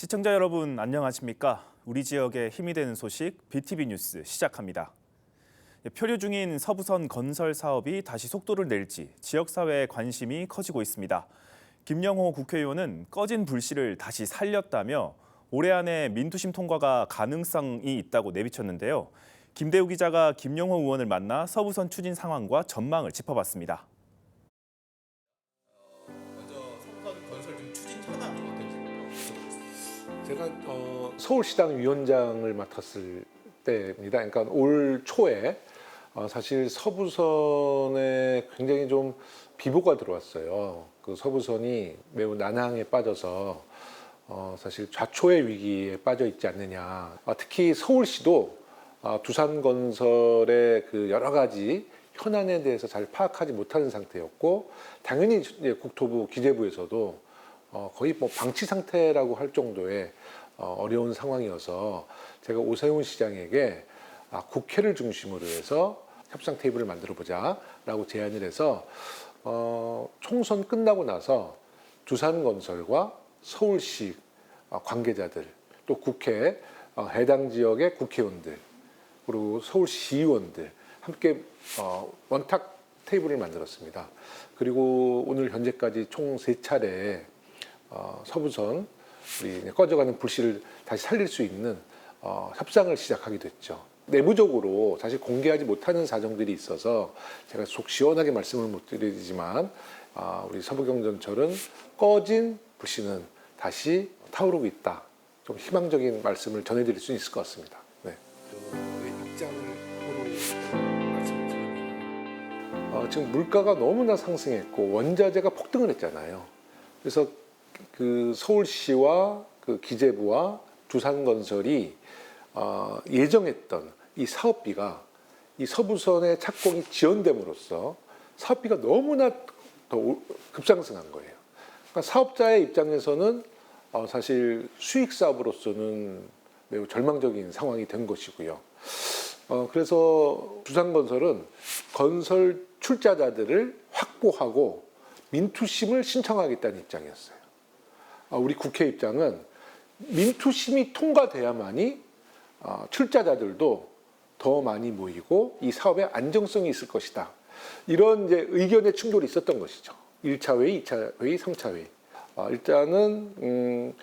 시청자 여러분 안녕하십니까? 우리 지역에 힘이 되는 소식 BTV 뉴스 시작합니다. 표류 중인 서부선 건설 사업이 다시 속도를 낼지 지역사회의 관심이 커지고 있습니다. 김영호 국회의원은 꺼진 불씨를 다시 살렸다며 올해 안에 민투심 통과가 가능성이 있다고 내비쳤는데요. 김대우 기자가 김영호 의원을 만나 서부선 추진 상황과 전망을 짚어봤습니다. 먼저 서부선 건설 좀 추진 현황이 어떤지 제가 서울시당 위원장을 맡았을 때입니다. 그러니까 올 초에 사실 서부선에 굉장히 좀 비보가 들어왔어요. 그 서부선이 매우 난항에 빠져서 사실 좌초의 위기에 빠져 있지 않느냐. 특히 서울시도 두산건설의 그 여러 가지 현안에 대해서 잘 파악하지 못하는 상태였고, 당연히 이제 국토부 기재부에서도 거의 뭐 방치 상태라고 할 정도의 어려운 상황이어서 제가 오세훈 시장에게 국회를 중심으로 해서 협상 테이블을 만들어 보자라고 제안을 해서 총선 끝나고 나서 두산건설과 서울시 관계자들, 또 국회 해당 지역의 국회의원들, 그리고 서울시의원들 함께 원탁 테이블을 만들었습니다. 그리고 오늘 현재까지 총 3차례 서부선 우리 꺼져가는 불씨를 다시 살릴 수 있는 협상을 시작하게 됐죠. 내부적으로 사실 공개하지 못하는 사정들이 있어서 제가 속 시원하게 말씀을 못 드리지만 우리 서부경전철은 꺼진 불씨는 다시 타오르고 있다. 좀 희망적인 말씀을 전해드릴 수 있을 것 같습니다. 네. 지금 물가가 너무나 상승했고 원자재가 폭등을 했잖아요. 그래서 그 서울시와 그 기재부와 두산건설이 예정했던 이 사업비가 이 서부선의 착공이 지연됨으로써 사업비가 너무나 더 급상승한 거예요. 그러니까 사업자의 입장에서는 사실 수익 사업으로서는 매우 절망적인 상황이 된 것이고요. 그래서 두산건설은 건설 출자자들을 확보하고 민투심을 신청하겠다는 입장이었어요. 우리 국회 입장은 민투심이 통과돼야만이 출자자들도 더 많이 모이고 이 사업의 안정성이 있을 것이다. 이런 이제 의견의 충돌이 있었던 것이죠. 1차 회의, 2차 회의, 3차 회의. 일단은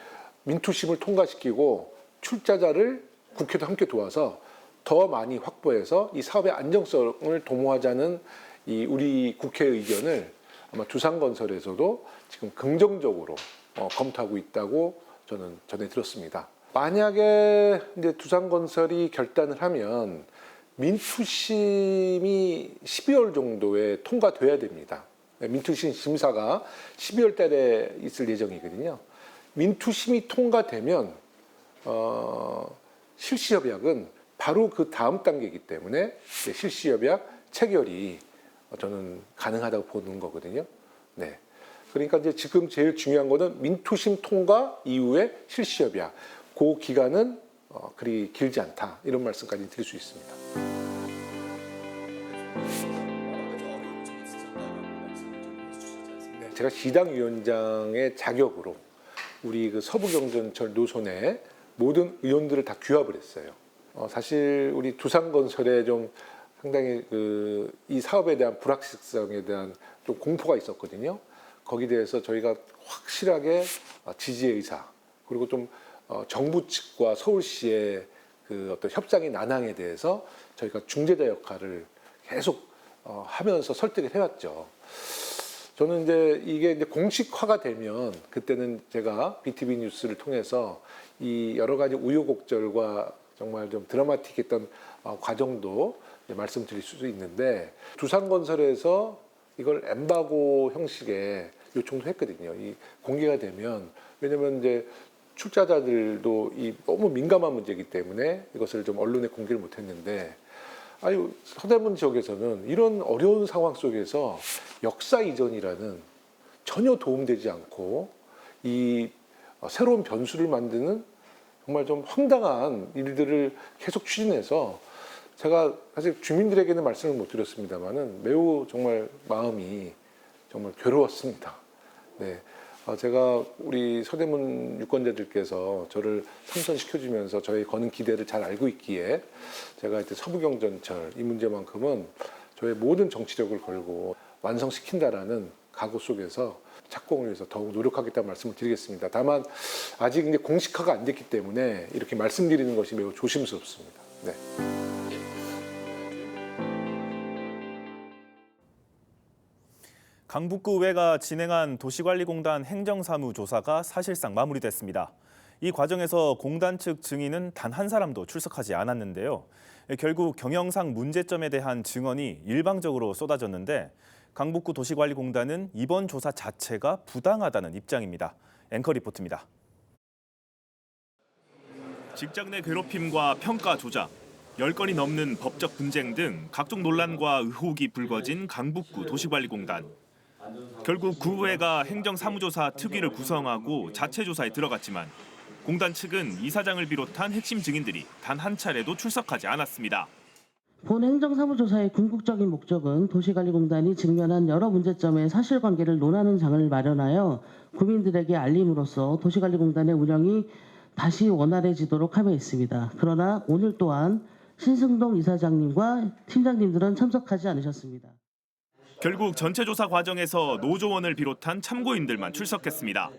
민투심을 통과시키고 출자자를 국회도 함께 도와서 더 많이 확보해서 이 사업의 안정성을 도모하자는 이 우리 국회 의견을 아마 두산건설에서도 지금 긍정적으로 검토하고 있다고 저는 전해 들었습니다. 만약에 이제 두산건설이 결단을 하면 민투심이 12월 정도에 통과돼야 됩니다. 민투심 심사가 12월 달에 있을 예정이거든요. 민투심이 통과되면 실시협약은 바로 그 다음 단계이기 때문에 실시협약 체결이 저는 가능하다고 보는 거거든요. 네. 그러니까 이제 지금 제일 중요한 거는 민투심 통과 이후에 실시협약. 그 기간은 그리 길지 않다. 이런 말씀까지 드릴 수 있습니다. 네, 제가 시당위원장의 자격으로 우리 그 서부경전철 노선에 모든 의원들을 다 규합을 했어요. 사실 우리 두산건설에 좀 상당히 이 사업에 대한 불확실성에 대한 좀 공포가 있었거든요. 거기에 대해서 저희가 확실하게 지지의 의사, 그리고 좀 정부 측과 서울시의 그 어떤 협상의 난항에 대해서 저희가 중재자 역할을 계속 하면서 설득을 해왔죠. 저는 이제 이게 이제 공식화가 되면 그때는 제가 BTV 뉴스를 통해서 이 여러 가지 우여곡절과 정말 좀 드라마틱했던 과정도 말씀드릴 수 있는데, 두산건설에서 이걸 엠바고 형식의 요청도 했거든요. 이 공개가 되면, 왜냐면 이제 출자자들도 이 너무 민감한 문제이기 때문에 이것을 좀 언론에 공개를 못했는데, 서대문 지역에서는 이런 어려운 상황 속에서 역사 이전이라는 전혀 도움되지 않고 이 새로운 변수를 만드는 정말 좀 황당한 일들을 계속 추진해서, 제가 사실 주민들에게는 말씀을 못 드렸습니다만은 매우 정말 마음이 정말 괴로웠습니다. 네, 제가 우리 서대문 유권자들께서 저를 삼선시켜주면서 저의 거는 기대를 잘 알고 있기에 제가 이제 서부경전철 이 문제만큼은 저의 모든 정치력을 걸고 완성시킨다라는 각오 속에서 착공을 위해서 더욱 노력하겠다는 말씀을 드리겠습니다. 다만 아직 이제 공식화가 안 됐기 때문에 이렇게 말씀드리는 것이 매우 조심스럽습니다. 네. 강북구의회가 진행한 도시관리공단 행정사무조사가 사실상 마무리됐습니다. 이 과정에서 공단 측 증인은 단 한 사람도 출석하지 않았는데요. 결국 경영상 문제점에 대한 증언이 일방적으로 쏟아졌는데 강북구 도시관리공단은 이번 조사 자체가 부당하다는 입장입니다. 앵커 리포트입니다. 직장 내 괴롭힘과 평가 조작, 10건이 넘는 법적 분쟁 등 각종 논란과 의혹이 불거진 강북구 도시관리공단. 결국 구의회가 행정사무조사 특위를 구성하고 자체 조사에 들어갔지만 공단 측은 이사장을 비롯한 핵심 증인들이 단 한 차례도 출석하지 않았습니다. 본 행정사무조사의 궁극적인 목적은 도시관리공단이 직면한 여러 문제점의 사실관계를 논하는 장을 마련하여 국민들에게 알림으로써 도시관리공단의 운영이 다시 원활해지도록 함에 있습니다. 그러나 오늘 또한 신승동 이사장님과 팀장님들은 참석하지 않으셨습니다. 결국 전체 조사 과정에서 노조원을 비롯한 참고인들만 출석했습니다.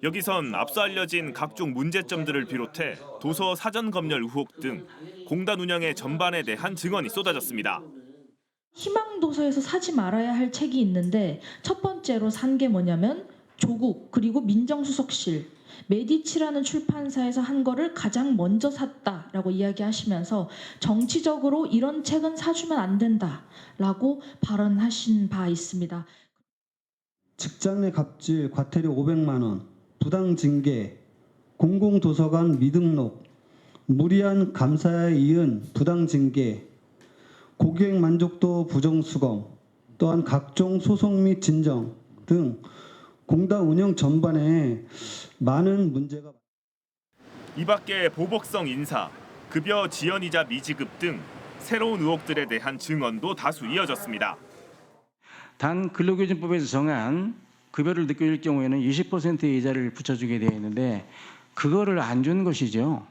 여기선 앞서 알려진 각종 문제점들을 비롯해 도서 사전 검열 의혹 등 공단 운영의 전반에 대한 증언이 쏟아졌습니다. 희망도서에서 사지 말아야 할 책이 있는데 첫 번째로 산 게 뭐냐면 조국 그리고 민정수석실, 메디치라는 출판사에서 한 거를 가장 먼저 샀다라고 이야기하시면서 정치적으로 이런 책은 사주면 안 된다라고 발언하신 바 있습니다. 직장 내 갑질, 과태료 500만 원, 부당 징계, 공공도서관 미등록, 무리한 감사에 이은 부당 징계, 고객 만족도 부정수검, 또한 각종 소송 및 진정 등 공단 운영 전반에 많은 문제가. 이 밖에 보복성 인사, 급여 지연이자 미지급 등 새로운 의혹들에 대한 증언도 다수 이어졌습니다. 단 근로기준법에서 정한 급여를 늦게 줄 경우에는 20%의 이자를 붙여주게 되어 있는데 그거를 안 준 것이죠.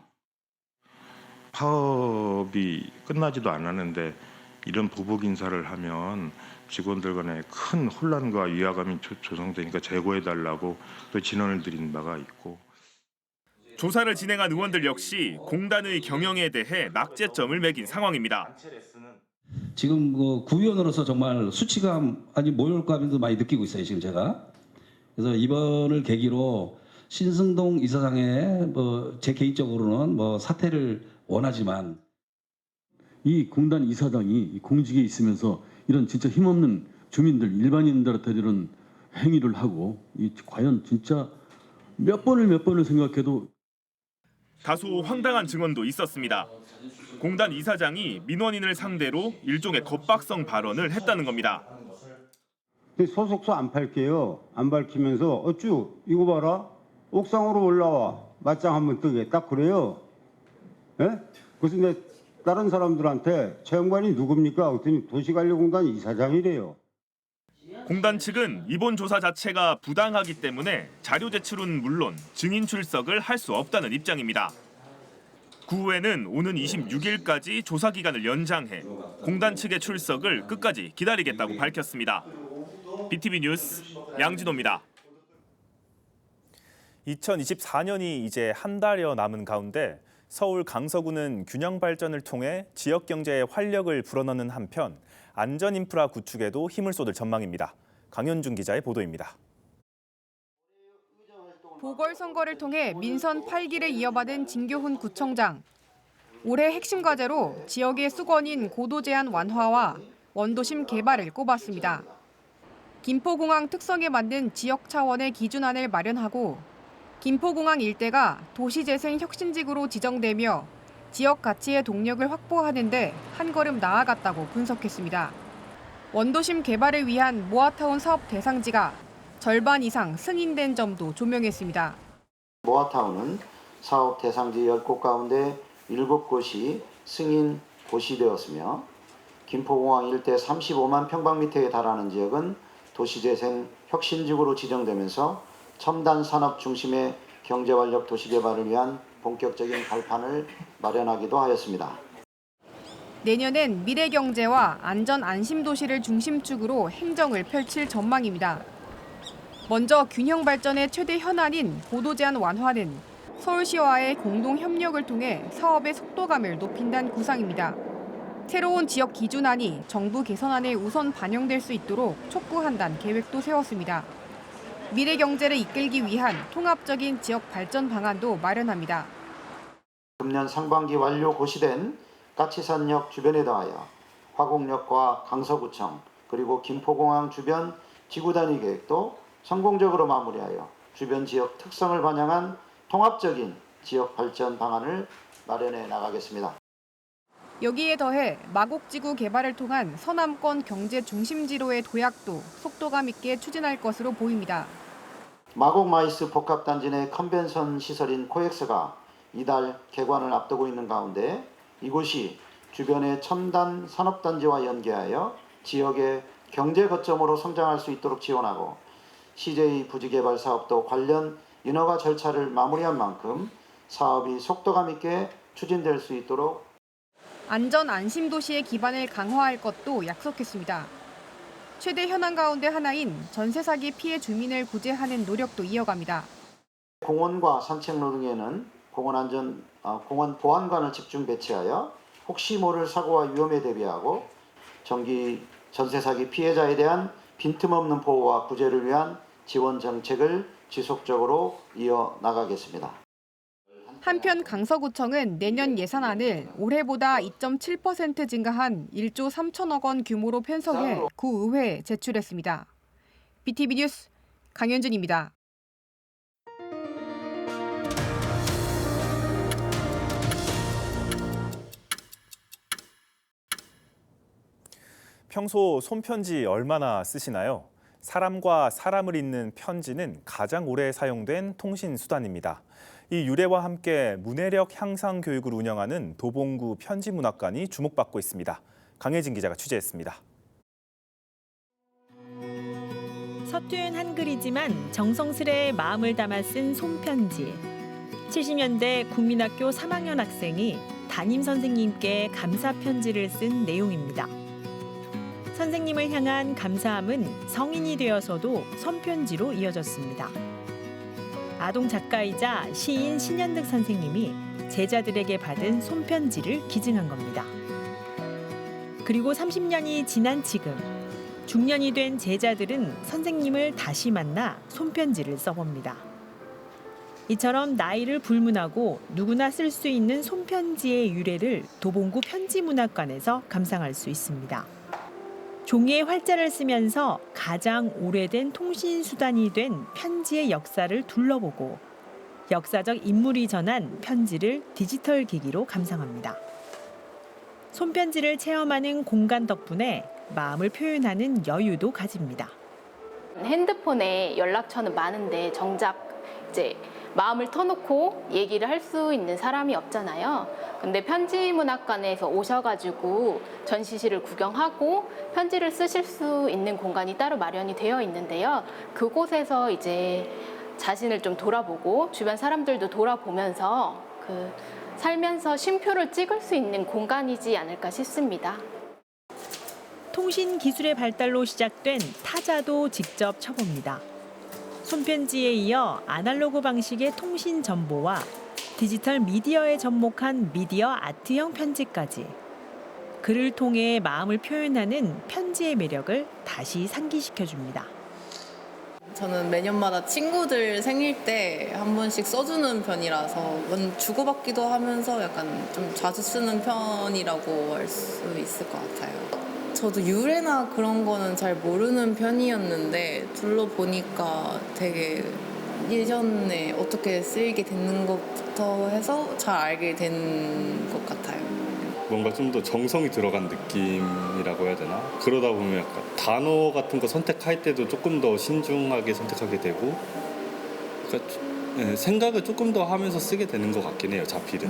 파업이 끝나지도 않았는데 이런 보복 인사를 하면 직원들 간에 큰 혼란과 위화감이 조성되니까 제고해달라고 또 진언을 드린 바가 있고. 조사를 진행한 의원들 역시 공단의 경영에 대해 낙제점을 매긴 상황입니다. 지금 구의원으로서 정말 수치감 아니 모욕감도 많이 느끼고 있어요 지금 제가. 그래서 이번을 계기로 신승동 이사장의 제 개인적으로는 사퇴를 원하지만 이 공단 이사장이 공직에 있으면서 이런 진짜 힘없는 주민들 일반인들한테 이런 행위를 하고 과연 진짜 몇 번을 생각해도 다소 황당한 증언도 있었습니다. 공단 이사장이 민원인을 상대로 일종의 겁박성 발언을 했다는 겁니다. 소속서 안 팔게요. 안 밝히면서 어쭈 이거 봐라. 옥상으로 올라와. 맞짱 한번 뜨게. 딱 그래요. 예? 그래서 내 다른 사람들한테 저 양반이 누굽니까? 그랬더니 도시관리공단 이사장이래요. 공단 측은 이번 조사 자체가 부당하기 때문에 자료 제출은 물론 증인 출석을 할 수 없다는 입장입니다. 구의회는 오는 26일까지 조사 기간을 연장해 공단 측의 출석을 끝까지 기다리겠다고 밝혔습니다. BTV 뉴스 양진호입니다. 2024년이 이제 한 달여 남은 가운데 서울 강서구는 균형 발전을 통해 지역 경제에 활력을 불어넣는 한편 안전 인프라 구축에도 힘을 쏟을 전망입니다. 강현준 기자의 보도입니다. 보궐선거를 통해 민선 8기를 이어받은 진교훈 구청장. 올해 핵심 과제로 지역의 수건인 고도 제한 완화와 원도심 개발을 꼽았습니다. 김포공항 특성에 맞는 지역 차원의 기준안을 마련하고 김포공항 일대가 도시재생 혁신지구로 지정되며 지역 가치의 동력을 확보하는 데 한 걸음 나아갔다고 분석했습니다. 원도심 개발을 위한 모아타운 사업 대상지가 절반 이상 승인된 점도 조명했습니다. 모아타운은 사업 대상지 10곳 가운데 7곳이 승인 고시되었으며 김포공항 일대 35만 평방미터에 달하는 지역은 도시재생 혁신지구로 지정되면서 첨단 산업 중심의 경제활력 도시 개발을 위한 본격적인 발판을 마련하기도 하였습니다. 내년엔 미래경제와 안전 안심 도시를 중심축으로 행정을 펼칠 전망입니다. 먼저 균형 발전의 최대 현안인 고도 제한 완화는 서울시와의 공동 협력을 통해 사업의 속도감을 높인다는 구상입니다. 새로운 지역 기준안이 정부 개선안에 우선 반영될 수 있도록 촉구한다는 계획도 세웠습니다. 미래 경제를 이끌기 위한 통합적인 지역 발전 방안도 마련합니다. 금년 상반기 완료 고시된 까치산역 주변에 더하여 화곡역과 강서구청 그리고 김포공항 주변 지구 단위 계획도 성공적으로 마무리하여 주변 지역 특성을 반영한 통합적인 지역 발전 방안을 마련해 나가겠습니다. 여기에 더해 마곡지구 개발을 통한 서남권 경제 중심지로의 도약도 속도감 있게 추진할 것으로 보입니다. 마곡마이스 복합단지 내 컨벤션 시설인 코엑스가 이달 개관을 앞두고 있는 가운데 이곳이 주변의 첨단 산업단지와 연계하여 지역의 경제 거점으로 성장할 수 있도록 지원하고 CJ 부지개발 사업도 관련 인허가 절차를 마무리한 만큼 사업이 속도감 있게 추진될 수 있도록 안전 안심 도시의 기반을 강화할 것도 약속했습니다. 최대 현안 가운데 하나인 전세 사기 피해 주민을 구제하는 노력도 이어갑니다. 공원과 산책로 등에는 공원 보안관을 집중 배치하여 혹시 모를 사고와 위험에 대비하고 전세 사기 피해자에 대한 빈틈없는 보호와 구제를 위한 지원 정책을 지속적으로 이어나가겠습니다. 한편 강서구청은 내년 예산안을 올해보다 2.7% 증가한 1조 3천억 원 규모로 편성해 구의회에 제출했습니다. BTV 뉴스 강현준입니다. 평소 손편지 얼마나 쓰시나요? 사람과 사람을 잇는 편지는 가장 오래 사용된 통신 수단입니다. 이 유래와 함께 문해력 향상 교육을 운영하는 도봉구 편지문학관이 주목받고 있습니다. 강혜진 기자가 취재했습니다. 서툰 한글이지만 정성스레 마음을 담아 쓴 손편지. 70년대 국민학교 3학년 학생이 담임 선생님께 감사 편지를 쓴 내용입니다. 선생님을 향한 감사함은 성인이 되어서도 손편지로 이어졌습니다. 아동 작가이자 시인 신현득 선생님이 제자들에게 받은 손편지를 기증한 겁니다. 그리고 30년이 지난 지금 중년이 된 제자들은 선생님을 다시 만나 손편지를 써봅니다. 이처럼 나이를 불문하고 누구나 쓸 수 있는 손편지의 유래를 도봉구 편지문학관에서 감상할 수 있습니다. 종이의 활자를 쓰면서 가장 오래된 통신수단이 된 편지의 역사를 둘러보고 역사적 인물이 전한 편지를 디지털 기기로 감상합니다. 손편지를 체험하는 공간 덕분에 마음을 표현하는 여유도 가집니다. 핸드폰에 연락처는 많은데 정작 이제 마음을 터놓고 얘기를 할 수 있는 사람이 없잖아요. 근데 편지문학관에서 오셔가지고 전시실을 구경하고 편지를 쓰실 수 있는 공간이 따로 마련이 되어 있는데요. 그곳에서 이제 자신을 좀 돌아보고 주변 사람들도 돌아보면서 살면서 쉼표를 찍을 수 있는 공간이지 않을까 싶습니다. 통신 기술의 발달로 시작된 타자도 직접 쳐봅니다. 손편지에 이어 아날로그 방식의 통신 정보와 디지털 미디어에 접목한 미디어 아트형 편지까지 글을 통해 마음을 표현하는 편지의 매력을 다시 상기시켜줍니다. 저는 매년마다 친구들 생일 때 한 번씩 써주는 편이라서 주고받기도 하면서 약간 좀 자주 쓰는 편이라고 할 수 있을 것 같아요. 저도 유래나 그런 거는 잘 모르는 편이었는데 둘러보니까 되게 예전에 어떻게 쓰이게 됐는 것부터 해서 잘 알게 된 것 같아요. 뭔가 좀 더 정성이 들어간 느낌이라고 해야 되나? 그러다 보면 약간 단어 같은 거 선택할 때도 조금 더 신중하게 선택하게 되고 그러니까 생각을 조금 더 하면서 쓰게 되는 것 같긴 해요, 자필은.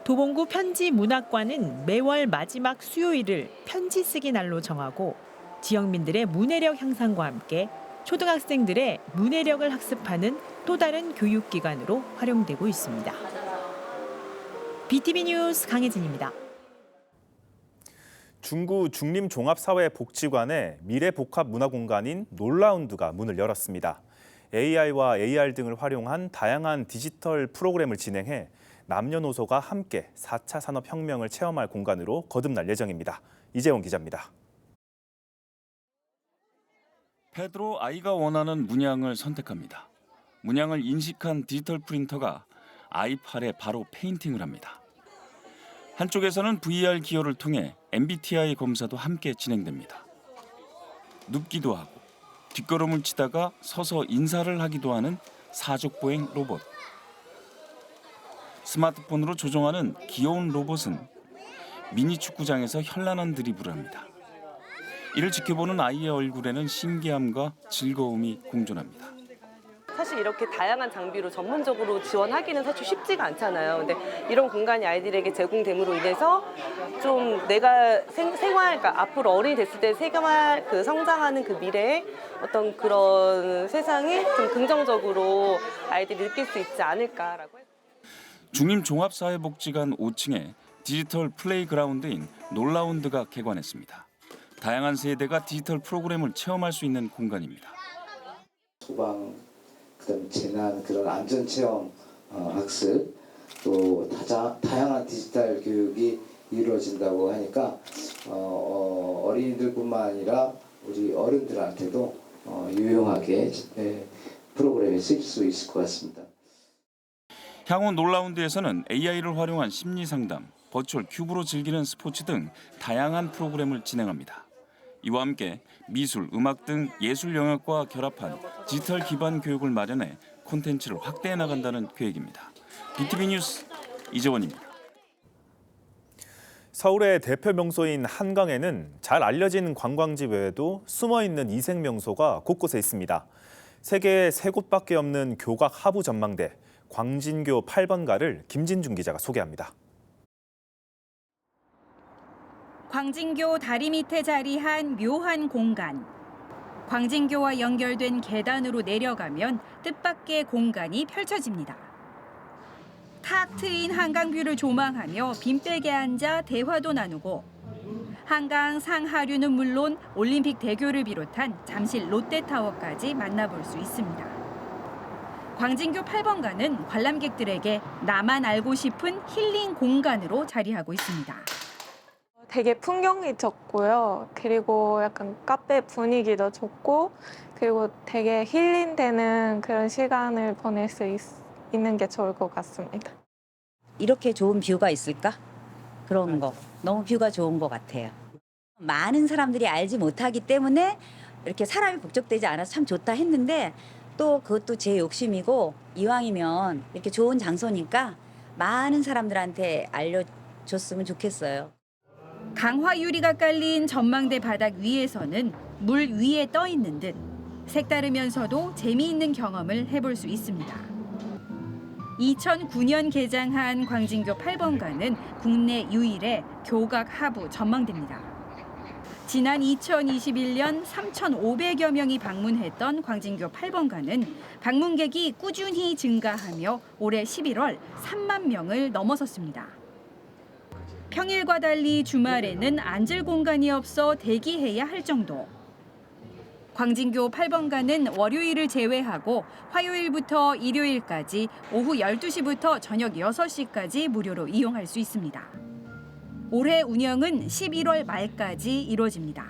도봉구 편지문학관은 매월 마지막 수요일을 편지 쓰기 날로 정하고 지역민들의 문해력 향상과 함께 초등학생들의 문해력을 학습하는 또 다른 교육기관으로 활용되고 있습니다. BTV 뉴스 강혜진입니다. 중구 중림종합사회복지관의 미래복합문화공간인 놀라운드가 문을 열었습니다. AI와 AR 등을 활용한 다양한 디지털 프로그램을 진행해 남녀노소가 함께 4차 산업혁명을 체험할 공간으로 거듭날 예정입니다. 이재원 기자입니다. 페드로 아이가 원하는 문양을 선택합니다. 문양을 인식한 디지털 프린터가 아이 팔에 바로 페인팅을 합니다. 한쪽에서는 VR 기어를 통해 MBTI 검사도 함께 진행됩니다. 눕기도 하고 뒷걸음을 치다가 서서 인사를 하기도 하는 사족보행 로봇. 스마트폰으로 조종하는 귀여운 로봇은 미니 축구장에서 현란한 드리블을 합니다. 이를 지켜보는 아이의 얼굴에는 신기함과 즐거움이 공존합니다. 사실 이렇게 다양한 장비로 전문적으로 지원하기는 사실 쉽지가 않잖아요. 근데 이런 공간이 아이들에게 제공됨으로 인해서 좀 내가 그러니까 앞으로 어른이 됐을 때 세계화 성장하는 그 미래에 어떤 그런 세상이 좀 긍정적으로 아이들이 느낄 수 있지 않을까라고. 중림종합사회복지관 5층에 디지털 플레이그라운드인 놀라운드가 개관했습니다. 다양한 세대가 디지털 프로그램을 체험할 수 있는 공간입니다. 소방, 그다음 재난 그런 안전 체험 학습 또 다양한 디지털 교육이 이루어진다고 하니까 어린이들뿐만 아니라 우리 어른들한테도 유용하게 프로그램에 쓰일 수 있을 것 같습니다. 향후 놀라운드에서는 AI를 활용한 심리 상담, 버추얼 큐브로 즐기는 스포츠 등 다양한 프로그램을 진행합니다. 이와 함께 미술, 음악 등 예술 영역과 결합한 디지털 기반 교육을 마련해 콘텐츠를 확대해 나간다는 계획입니다. BTV 뉴스 이재원입니다. 서울의 대표 명소인 한강에는 잘 알려진 관광지 외에도 숨어있는 이색 명소가 곳곳에 있습니다. 세계에 3곳밖에 없는 교각 하부 전망대, 광진교 8번가를 김진중 기자가 소개합니다. 광진교 다리 밑에 자리한 묘한 공간. 광진교와 연결된 계단으로 내려가면 뜻밖의 공간이 펼쳐집니다. 탁 트인 한강뷰를 조망하며 빈백에 앉아 대화도 나누고 한강 상하류는 물론 올림픽 대교를 비롯한 잠실 롯데타워까지 만나볼 수 있습니다. 광진교 8번가는 관람객들에게 나만 알고 싶은 힐링 공간으로 자리하고 있습니다. 되게 풍경이 좋고요. 그리고 약간 카페 분위기도 좋고 그리고 되게 힐링되는 그런 시간을 보낼 수 있는 게 좋을 것 같습니다. 이렇게 좋은 뷰가 있을까? 그런 거. 너무 뷰가 좋은 것 같아요. 많은 사람들이 알지 못하기 때문에 이렇게 사람이 북적대지 않아서 참 좋다 했는데 또 그것도 제 욕심이고 이왕이면 이렇게 좋은 장소니까 많은 사람들한테 알려줬으면 좋겠어요. 강화 유리가 깔린 전망대 바닥 위에서는 물 위에 떠 있는 듯 색다르면서도 재미있는 경험을 해볼 수 있습니다. 2009년 개장한 광진교 8번가는 국내 유일의 교각 하부 전망대입니다. 지난 2021년 3,500여 명이 방문했던 광진교 8번가는 방문객이 꾸준히 증가하며 올해 11월 3만 명을 넘어섰습니다. 평일과 달리 주말에는 앉을 공간이 없어 대기해야 할 정도. 광진교 8번가는 월요일을 제외하고 화요일부터 일요일까지 오후 12시부터 저녁 6시까지 무료로 이용할 수 있습니다. 올해 운영은 11월 말까지 이루어집니다.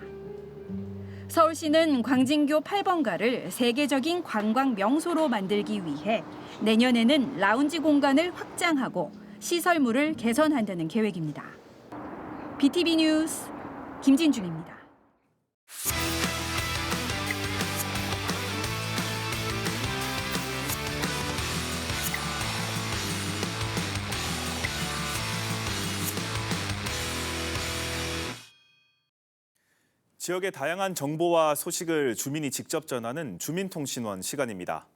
서울시는 광진교 8번가를 세계적인 관광 명소로 만들기 위해 내년에는 라운지 공간을 확장하고 시설물을 개선한다는 계획입니다. BTV 뉴스 김진중입니다. 지역의 다양한 정보와 소식을 주민이 직접 전하는 주민통신원 시간입니다.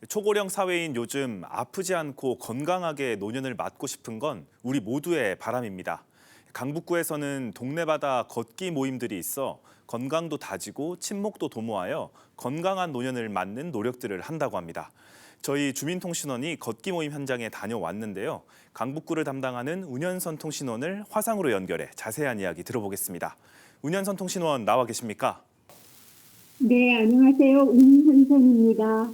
초고령 사회인 요즘 아프지 않고 건강하게 노년을 맞고 싶은 건 우리 모두의 바람입니다. 강북구에서는 동네마다 걷기 모임들이 있어 건강도 다지고 친목도 도모하여 건강한 노년을 맞는 노력들을 한다고 합니다. 저희 주민통신원이 걷기 모임 현장에 다녀왔는데요. 강북구를 담당하는 운현선 통신원을 화상으로 연결해 자세한 이야기 들어보겠습니다. 운현선 통신원 나와 계십니까? 네, 안녕하세요. 운현선입니다.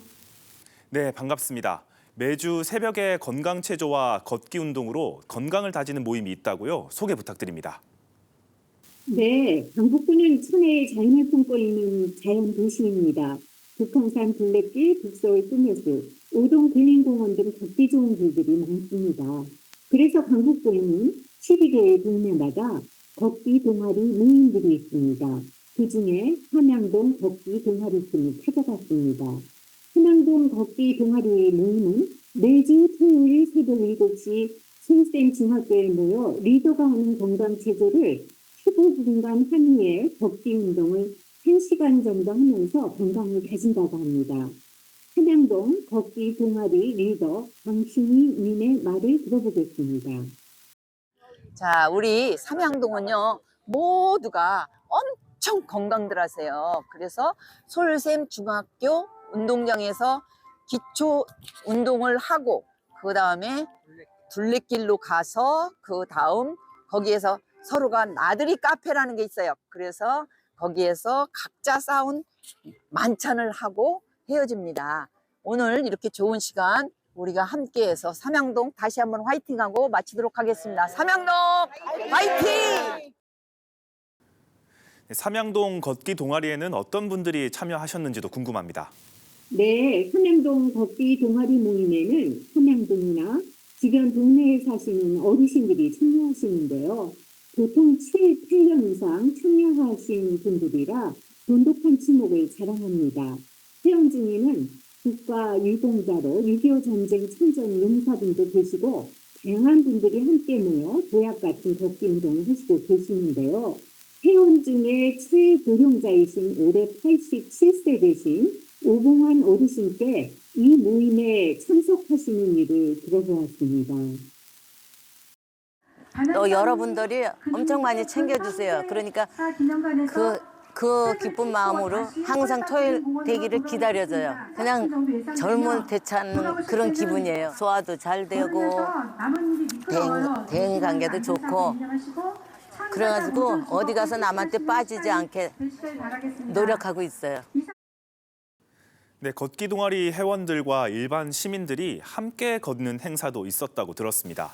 네, 반갑습니다. 매주 새벽에 건강체조와 걷기 운동으로 건강을 다지는 모임이 있다고요. 소개 부탁드립니다. 네, 강북구는 천혜의 자연을 품고 있는 자연 도시입니다. 북한산 둘레길, 북서울 꿈해수, 오동 근린공원 등 걷기 좋은 길들이 많습니다. 그래서 강북구에는 12개의 동네마다 걷기 동아리 모임들이 있습니다. 그중에 함양동 걷기 동아리팀을 찾아갔습니다. 함양동 걷기 동아리 모임은 매주 토요일 새벽 7시 솔샘 중학교에 모여 리더가 하는 건강체조를 15분간 한 후에 걷기 운동을 1시간 정도 하면서 건강을 다진다고 합니다. 함양동 걷기 동아리 리더 강신희 님의 말을 들어보겠습니다. 자, 우리 삼양동은요, 모두가 엄청 건강들 하세요. 그래서 솔샘 중학교 운동장에서 기초 운동을 하고, 그 다음에 둘레길로 가서, 그 다음 거기에서 서로가 나들이 카페라는 게 있어요. 그래서 거기에서 각자 쌓은 만찬을 하고 헤어집니다. 오늘 이렇게 좋은 시간 우리가 함께해서 삼양동 다시 한번 화이팅하고 마치도록 하겠습니다. 삼양동 화이팅! 삼양동 걷기 동아리에는 어떤 분들이 참여하셨는지도 궁금합니다. 네, 삼양동 걷기 동아리 모임에는 삼양동이나 주변 동네에 사시는 어르신들이 참여하시는데요. 보통 7, 8년 이상 참여하신 분들이라 돈독한 친목을 자랑합니다. 회원중에는 국가 유공자로 6.25 전쟁 참전 용사분도 계시고 다양한 분들이 함께 모여 도약 같은 걷기 운동을 하시고 계시는데요. 회원 중에 최고령자이신 올해 87세 되신 오봉환 어르신께 이 모임에 참석하시는 일을 들어보았습니다. 또 여러분들이 엄청 많이 챙겨주세요. 그러니까 그 기쁜 마음으로 항상 토요일 되기를 기다려져요. 그냥 젊은 되찾는 그런 기분이에요. 소화도 잘 되고 대인 관계도 좋고 그래가지고 어디 가서 남한테 빠지지 않게 노력하고 있어요. 네, 걷기 동아리 회원들과 일반 시민들이 함께 걷는 행사도 있었다고 들었습니다.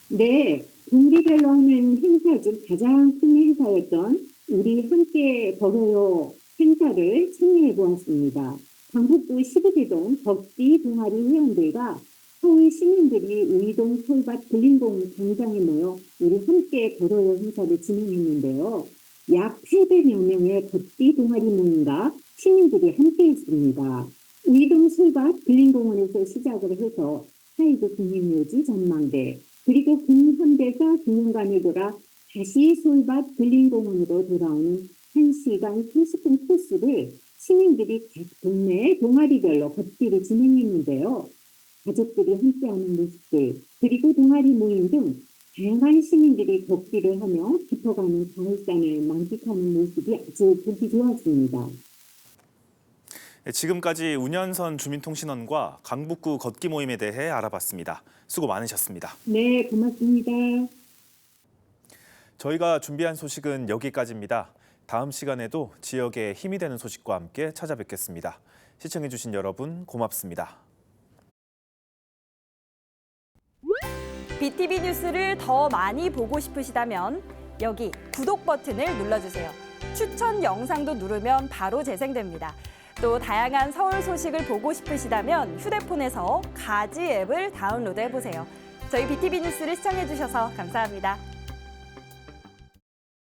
네, 동기별로 하는 행사 중 가장 큰 행사였던 우리 함께 걸어요 행사를 참여해 보았습니다. 강북구 12개동 걷기 동아리 회원들과 서울 시민들이 우이동 솔밭 근린공원 광장에 모여 우리 함께 걸어요 행사를 진행했는데요. 약 800여 명의 걷기 동아리 모임과 시민들이 함께했습니다. 우이동 솔밭 근린공원에서 시작을 해서 하이드 국립묘지 전망대 그리고 근현대사 기념관을 돌아 다시 솔밭 근린공원으로 돌아오는 1시간 30분 코스를 시민들이 각 동네 동아리별로 걷기를 진행했는데요. 가족들이 함께하는 모습들 그리고 동아리 모임 등 다양한 시민들이 걷기를 하며 깊어가는 가을산을 만끽하는 모습이 아주 보기 좋았습니다. 지금까지 운현선 주민통신원과 강북구 걷기 모임에 대해 알아봤습니다. 수고 많으셨습니다. 네, 고맙습니다. 저희가 준비한 소식은 여기까지입니다. 다음 시간에도 지역에 힘이 되는 소식과 함께 찾아뵙겠습니다. 시청해주신 여러분 고맙습니다. BTV 뉴스를 더 많이 보고 싶으시다면 여기 구독 버튼을 눌러주세요. 추천 영상도 누르면 바로 재생됩니다. 또 다양한 서울 소식을 보고 싶으시다면 휴대폰에서 가지 앱을 다운로드해보세요. 저희 BTV 뉴스를 시청해주셔서 감사합니다.